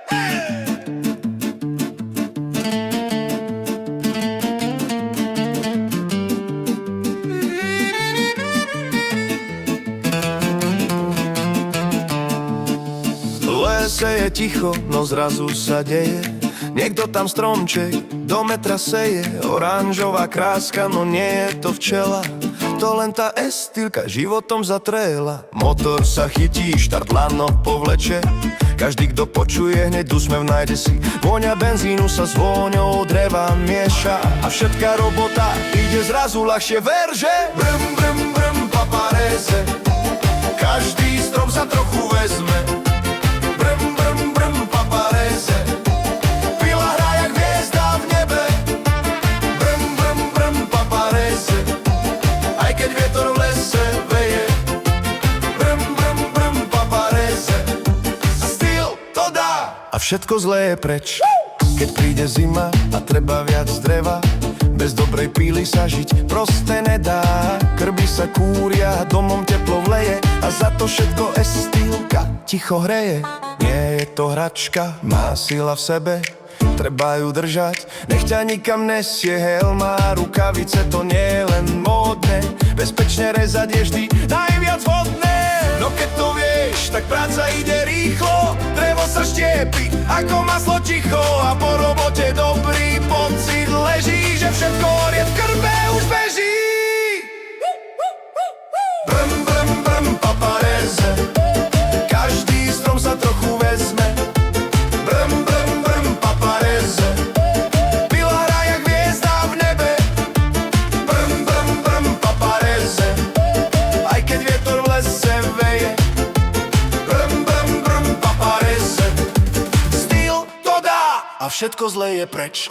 V lese je ticho, no zrazu sa deje. Niekto tam stromček do metra seje. Oranžová kráska, no nie je to včela. To len tá estýlka životom zatrela. Motor sa chytí, štart lano povleče. Každý, kto počuje, hneď úsmev nájde si. Vôňa benzínu sa s vôňou dreva mieša. A všetká robota ide zrazu ľahšie. Ver, že brm, brm, brm, paparéze. Každý strom sa trochu vezme. Brm, brm, brm, paparéze. Pila hrá jak hviezda v nebe. Brm, brm, brm, paparéze. Aj keď vietor v lese veje. Brm, brm, brm, paparéze. Styl to dá. A všetko zlé je preč. Keď príde zima a treba viac dreva, bez dobrej píly sa žiť proste nedá. Krby sa kúria, domom teplo vleje a za to všetko estýlka ticho hreje. Nie je to hračka, má sila v sebe, treba ju držať. Nech ťa nikam nesie helma, rukavice, to nie je len módne. Bezpečne rezať je vždy najviac vhodné. No keď to vieš, tak práca ide rýchlo. Drevo sa štiepi ako maslo ticho. A po robote dobrý pocit leží, že všetko horie v krbe už beží. Brm, brm, brm, paparéze. Každý strom sa trochu vezme. Brm, brm, brm, paparéze. Pila hrá jak hviezda v nebe. Brm, brm, brm, paparéze. Aj keď vietor v lese veje. Brm, brm, brm, paparéze. Styl to dá a všetko zlé je preč.